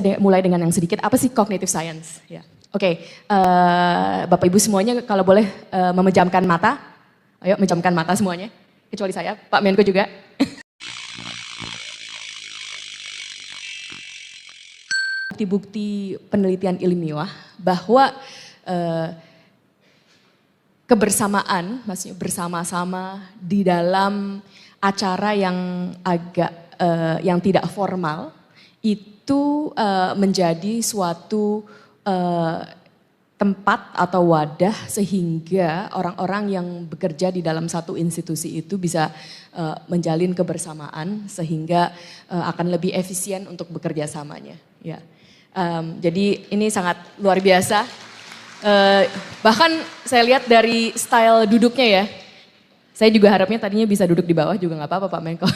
Mulai dengan yang sedikit, apa sih cognitive science? Ya. Oke, Bapak Ibu semuanya kalau boleh memejamkan mata. Ayo memejamkan mata semuanya, kecuali saya, Pak Menko juga. Bukti-bukti penelitian ilmiah bahwa kebersamaan, maksudnya bersama-sama di dalam acara yang yang tidak formal, itu menjadi suatu tempat atau wadah sehingga orang-orang yang bekerja di dalam satu institusi itu bisa menjalin kebersamaan sehingga akan lebih efisien untuk bekerja samanya. Ya. Jadi ini sangat luar biasa. Bahkan saya lihat dari style duduknya ya. Saya juga harapnya tadinya bisa duduk di bawah juga nggak apa-apa Pak Menko.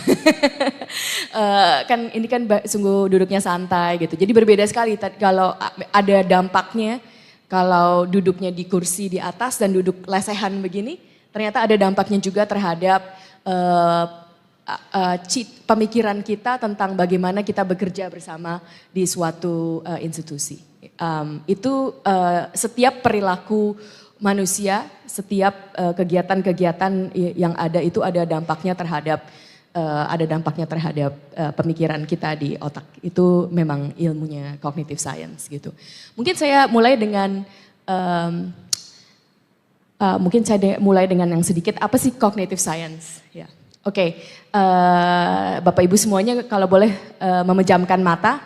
Kan ini kan sungguh duduknya santai gitu. Jadi berbeda sekali kalau ada dampaknya kalau duduknya di kursi di atas dan duduk lesehan begini. Ternyata ada dampaknya juga terhadap pemikiran kita tentang bagaimana kita bekerja bersama di suatu institusi. Itu setiap perilaku manusia, setiap kegiatan-kegiatan yang ada itu ada dampaknya terhadap pemikiran kita di otak. Itu memang ilmunya cognitive science gitu. Mungkin saya mulai dengan yang sedikit, apa sih cognitive science? Ya. Oke, Bapak Ibu semuanya kalau boleh memejamkan mata.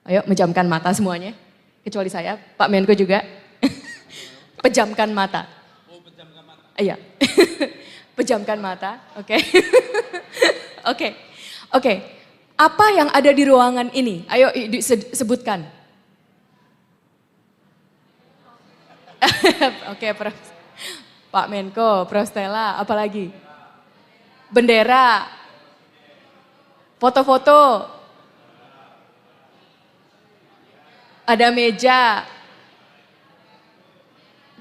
Ayo memejamkan mata semuanya, kecuali saya, Pak Menko juga. Pejamkan mata. Oh, pejamkan mata. Iya. Pejamkan mata. Oke. Oke. Apa yang ada di ruangan ini? Ayo sebutkan. Oke, Pak Menko, Prof Stella, apalagi? Bendera. Foto-foto. Ada meja.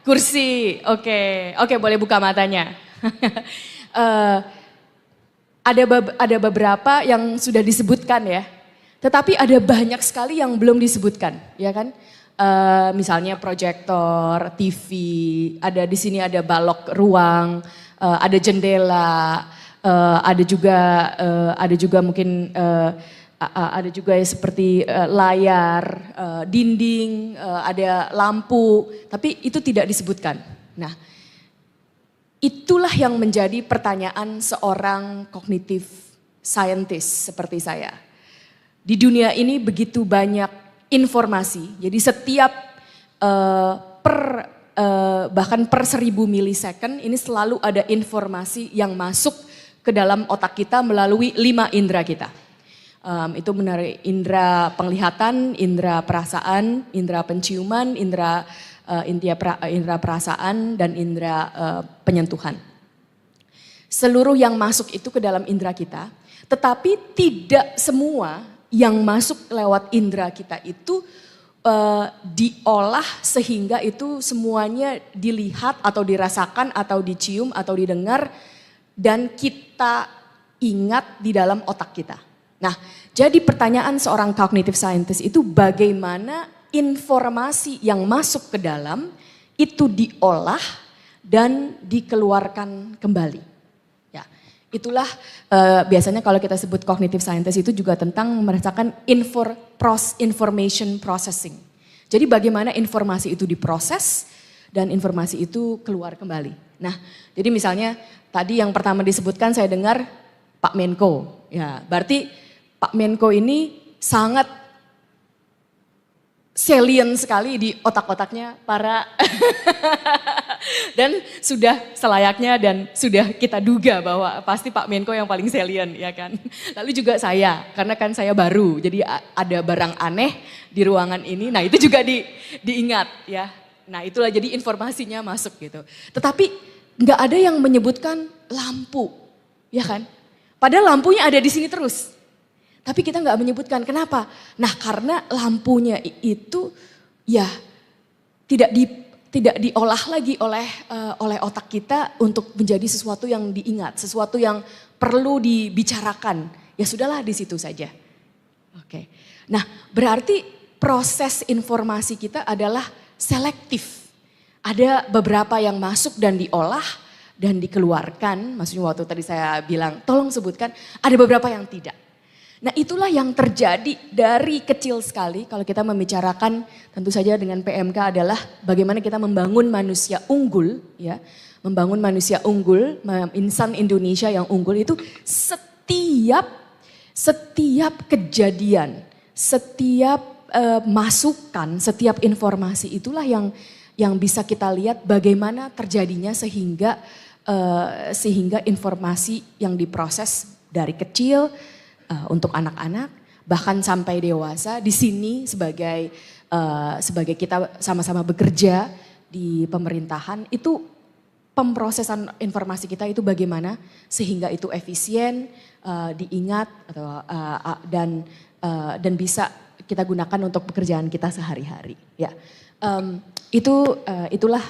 Kursi, oke, boleh buka matanya. Ada beberapa yang sudah disebutkan ya, tetapi ada banyak sekali yang belum disebutkan, ya kan? Misalnya proyektor, TV, di sini ada balok ruang, ada jendela, ada juga mungkin ada juga seperti layar, dinding, ada lampu, tapi itu tidak disebutkan. Nah, itulah yang menjadi pertanyaan seorang cognitive scientist seperti saya. Di dunia ini begitu banyak informasi, jadi setiap bahkan per 1000 milisecond ini selalu ada informasi yang masuk ke dalam otak kita melalui 5 indera kita. Itu menarik indera penglihatan, indera perasaan, indera penciuman, indera perasaan dan indera penyentuhan. Seluruh yang masuk itu ke dalam indera kita, tetapi tidak semua yang masuk lewat indera kita itu diolah sehingga itu semuanya dilihat atau dirasakan atau dicium atau didengar dan kita ingat di dalam otak kita. Nah, jadi pertanyaan seorang cognitive scientist itu bagaimana informasi yang masuk ke dalam itu diolah dan dikeluarkan kembali. Ya, itulah biasanya kalau kita sebut cognitive scientist itu juga tentang merasakan information processing. Jadi bagaimana informasi itu diproses dan informasi itu keluar kembali. Nah, jadi misalnya tadi yang pertama disebutkan saya dengar Pak Menko. Ya, berarti Pak Menko ini sangat salient sekali di otak-otaknya para dan sudah selayaknya dan sudah kita duga bahwa pasti Pak Menko yang paling salient ya kan. Lalu juga saya, karena kan saya baru jadi ada barang aneh di ruangan ini, nah itu juga diingat ya. Nah itulah jadi informasinya masuk gitu. Tetapi nggak ada yang menyebutkan lampu ya kan. Padahal lampunya ada di sini terus. Tapi kita nggak menyebutkan, kenapa? Nah karena lampunya itu ya tidak diolah lagi oleh otak kita untuk menjadi sesuatu yang diingat, sesuatu yang perlu dibicarakan. Ya sudahlah di situ saja. Oke. Nah berarti proses informasi kita adalah selektif. Ada beberapa yang masuk dan diolah dan dikeluarkan. Maksudnya waktu tadi saya bilang tolong sebutkan, ada beberapa yang tidak. Nah itulah yang terjadi dari kecil sekali kalau kita membicarakan tentu saja dengan PMK adalah bagaimana kita membangun manusia unggul ya. Membangun manusia unggul, insan Indonesia yang unggul itu setiap kejadian, setiap masukan, setiap informasi itulah yang bisa kita lihat bagaimana terjadinya sehingga informasi yang diproses dari kecil untuk anak-anak bahkan sampai dewasa di sini sebagai kita sama-sama bekerja di pemerintahan itu pemrosesan informasi kita itu bagaimana sehingga itu efisien, diingat atau dan bisa kita gunakan untuk pekerjaan kita sehari-hari. Ya, itulah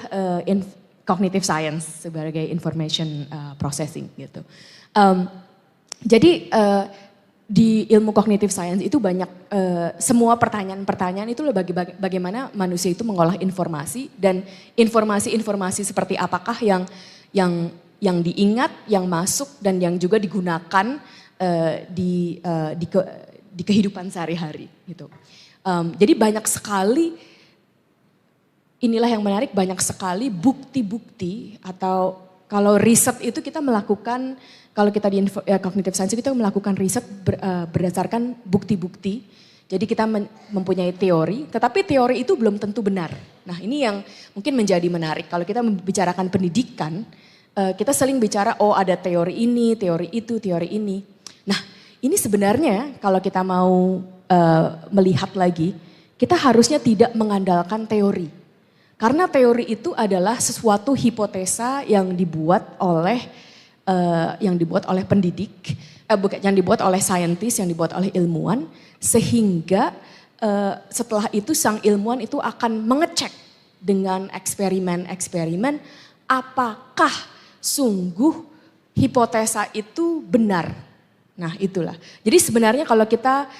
cognitive science sebagai information processing gitu. Jadi di ilmu cognitive science itu banyak semua pertanyaan-pertanyaan itu bagaimana manusia itu mengolah informasi dan informasi-informasi seperti apakah yang diingat, yang masuk dan yang juga digunakan di kehidupan sehari-hari gitu. Jadi banyak sekali, inilah yang menarik, banyak sekali bukti-bukti atau kalau riset itu kita melakukan, kalau kita di cognitive science kita melakukan riset berdasarkan bukti-bukti. Jadi kita mempunyai teori, tetapi teori itu belum tentu benar. Nah ini yang mungkin menjadi menarik. Kalau kita membicarakan pendidikan, kita sering bicara oh ada teori ini, teori itu, teori ini. Nah ini sebenarnya kalau kita mau melihat lagi, kita harusnya tidak mengandalkan teori. Karena teori itu adalah sesuatu hipotesa yang dibuat oleh pendidik, yang dibuat oleh saintis, yang dibuat oleh ilmuwan, sehingga setelah itu sang ilmuwan itu akan mengecek dengan eksperimen-eksperimen apakah sungguh hipotesa itu benar. Nah itulah. Jadi sebenarnya kalau kita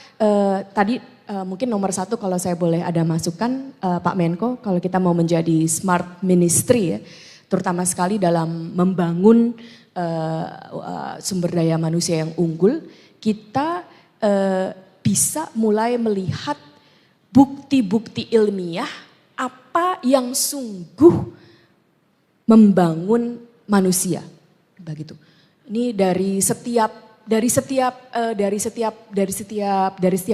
tadi mungkin nomor satu kalau saya boleh ada masukan Pak Menko, kalau kita mau menjadi smart ministry ya, terutama sekali dalam membangun sumber daya manusia yang unggul, kita bisa mulai melihat bukti-bukti ilmiah apa yang sungguh membangun manusia, begitu. Ini dari setiap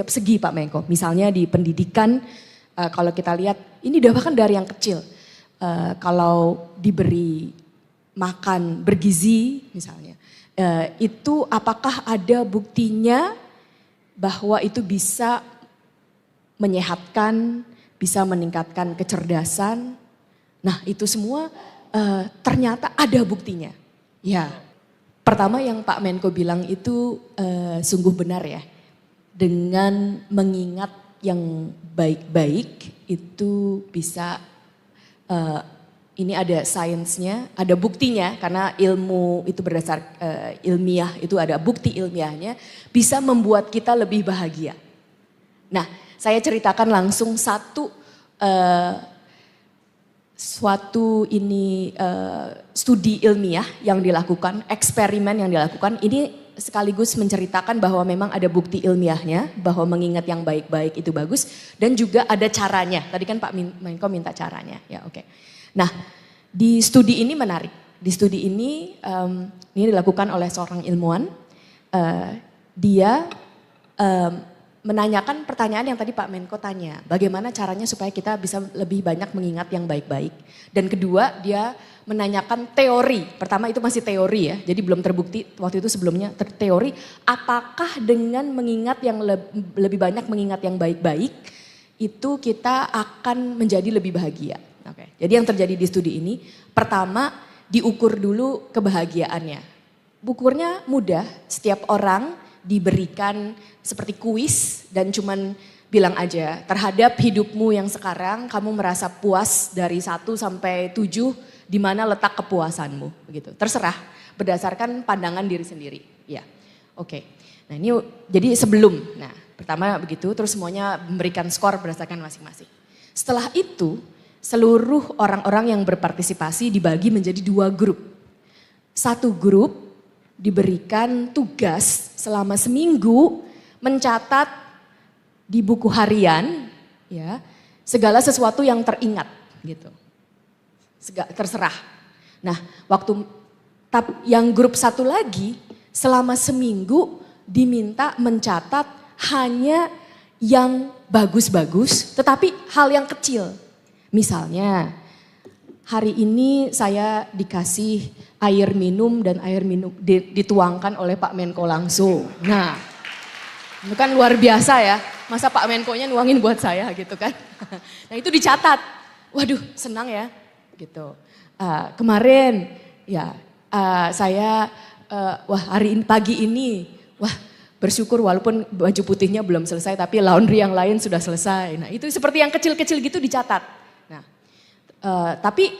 segi Pak Menko. Misalnya di pendidikan, kalau kita lihat ini bahkan dari yang kecil. Kalau diberi makan bergizi misalnya, itu apakah ada buktinya bahwa itu bisa menyehatkan, bisa meningkatkan kecerdasan. Nah itu semua ternyata ada buktinya. Ya. Pertama yang Pak Menko bilang itu sungguh benar ya. Dengan mengingat yang baik-baik itu bisa, ini ada sainsnya, ada buktinya karena ilmu itu berdasar ilmiah, itu ada bukti ilmiahnya bisa membuat kita lebih bahagia. Nah saya ceritakan langsung studi ilmiah yang dilakukan, eksperimen yang dilakukan, ini sekaligus menceritakan bahwa memang ada bukti ilmiahnya, bahwa mengingat yang baik-baik itu bagus, dan juga ada caranya. Tadi kan Pak Menko minta caranya, ya oke. Nah di studi ini menarik, di studi ini dilakukan oleh seorang ilmuwan, dia menanyakan pertanyaan yang tadi Pak Menko tanya, bagaimana caranya supaya kita bisa lebih banyak mengingat yang baik-baik. Dan kedua dia menanyakan teori, pertama itu masih teori ya, jadi belum terbukti waktu itu sebelumnya teori, apakah dengan mengingat yang lebih banyak mengingat yang baik-baik, itu kita akan menjadi lebih bahagia. Oke. Jadi yang terjadi di studi ini, pertama diukur dulu kebahagiaannya. Ukurnya mudah, setiap orang diberikan seperti kuis dan cuman bilang aja terhadap hidupmu yang sekarang kamu merasa puas dari 1 sampai 7 di mana letak kepuasanmu begitu. Terserah berdasarkan pandangan diri sendiri. Ya. Oke. Nah, ini jadi sebelum. Nah, Pertama begitu, terus semuanya memberikan skor berdasarkan masing-masing. Setelah itu, seluruh orang-orang yang berpartisipasi dibagi menjadi 2 grup. Satu grup diberikan tugas selama seminggu mencatat di buku harian ya segala sesuatu yang teringat gitu. Terserah. Nah, waktu yang grup satu lagi selama seminggu diminta mencatat hanya yang bagus-bagus tetapi hal yang kecil. Misalnya hari ini saya dikasih air minum dan air minum dituangkan oleh Pak Menko langsung. Nah, itu kan luar biasa ya. Masa Pak Menko-nya nuangin buat saya gitu kan. Nah itu dicatat. Waduh senang ya gitu. Kemarin ya saya wah hari ini pagi ini wah bersyukur walaupun baju putihnya belum selesai tapi laundry yang lain sudah selesai. Nah itu seperti yang kecil-kecil gitu dicatat. Nah tapi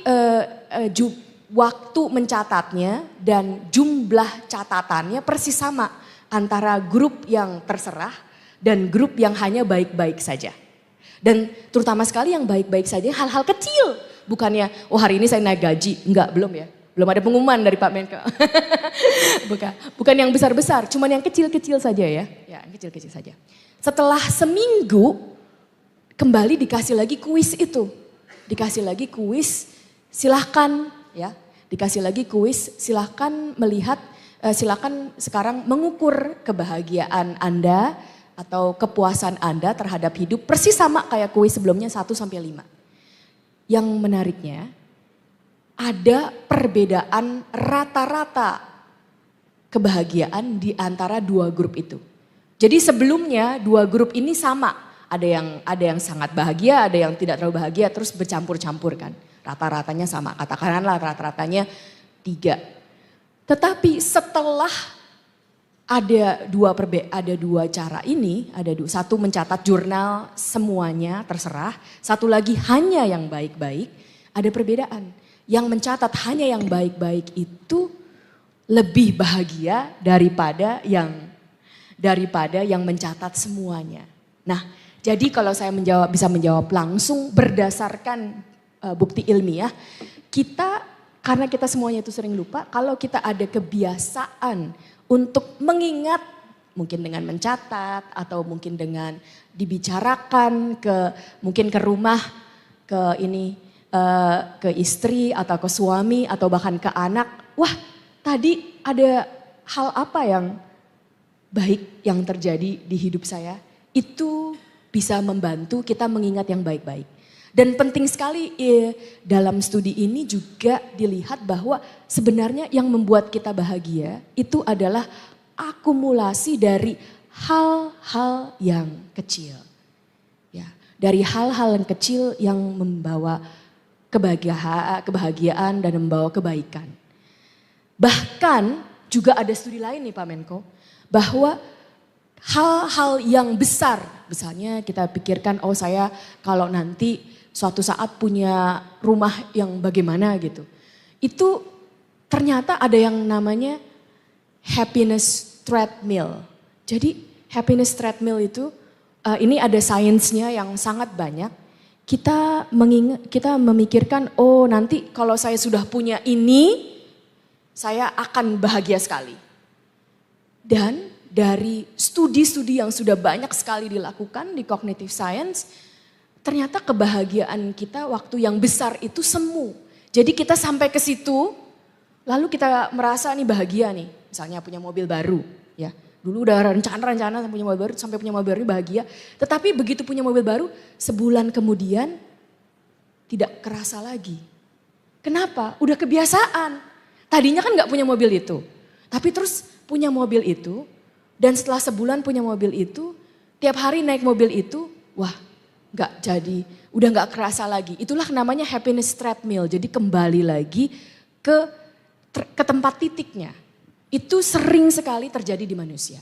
waktu mencatatnya dan jumlah catatannya persis sama antara grup yang terserah dan grup yang hanya baik-baik saja. Dan terutama sekali yang baik-baik saja hal-hal kecil. Bukannya, oh hari ini saya naik gaji. Enggak, belum ya. Belum ada pengumuman dari Pak Menko. Bukan yang besar-besar, cuman yang kecil-kecil saja ya. Ya, kecil-kecil saja. Setelah seminggu, kembali dikasih lagi kuis itu. Dikasih lagi kuis, silahkan ya. Dikasih lagi kuis, silahkan melihat, silahkan sekarang mengukur kebahagiaan Anda atau kepuasan Anda terhadap hidup persis sama kayak kuis sebelumnya 1 sampai 5. Yang menariknya ada perbedaan rata-rata kebahagiaan di antara 2 grup itu. Jadi sebelumnya 2 grup ini sama, ada yang sangat bahagia, ada yang tidak terlalu bahagia terus bercampur-campur kan. Rata-ratanya sama, katakanlah rata-ratanya 3. Tetapi setelah ada 2 cara ini, satu mencatat jurnal semuanya terserah, satu lagi hanya yang baik-baik, ada perbedaan. Yang mencatat hanya yang baik-baik itu lebih bahagia daripada yang mencatat semuanya. Nah, jadi kalau saya bisa menjawab langsung berdasarkan bukti ilmiah, karena kita semuanya itu sering lupa, kalau kita ada kebiasaan untuk mengingat, mungkin dengan mencatat atau mungkin dengan dibicarakan mungkin ke rumah, ke istri atau ke suami atau bahkan ke anak. Wah tadi ada hal apa yang baik yang terjadi di hidup saya. Itu bisa membantu kita mengingat yang baik-baik. Dan penting sekali dalam studi ini juga dilihat bahwa sebenarnya yang membuat kita bahagia itu adalah akumulasi dari hal-hal yang kecil. Ya, dari hal-hal yang kecil yang membawa kebahagiaan dan membawa kebaikan. Bahkan juga ada studi lain nih Pak Menko, bahwa hal-hal yang besar, misalnya kita pikirkan oh saya kalau nanti suatu saat punya rumah yang bagaimana gitu. Itu ternyata ada yang namanya happiness treadmill. Jadi happiness treadmill itu ini ada sainsnya yang sangat banyak. Kita memikirkan oh nanti kalau saya sudah punya ini saya akan bahagia sekali. Dan dari studi-studi yang sudah banyak sekali dilakukan di cognitive science, ternyata kebahagiaan kita waktu yang besar itu semu. Jadi kita sampai ke situ, lalu kita merasa nih bahagia nih. Misalnya punya mobil baru, ya. Dulu udah rencana punya mobil baru, sampai punya mobil baru bahagia. Tetapi begitu punya mobil baru, sebulan kemudian tidak kerasa lagi. Kenapa? Udah kebiasaan. Tadinya kan gak punya mobil itu. Tapi terus punya mobil itu, dan setelah sebulan punya mobil itu, tiap hari naik mobil itu, wah udah gak kerasa lagi. Itulah namanya happiness treadmill. Jadi kembali lagi ke tempat titiknya. Itu sering sekali terjadi di manusia.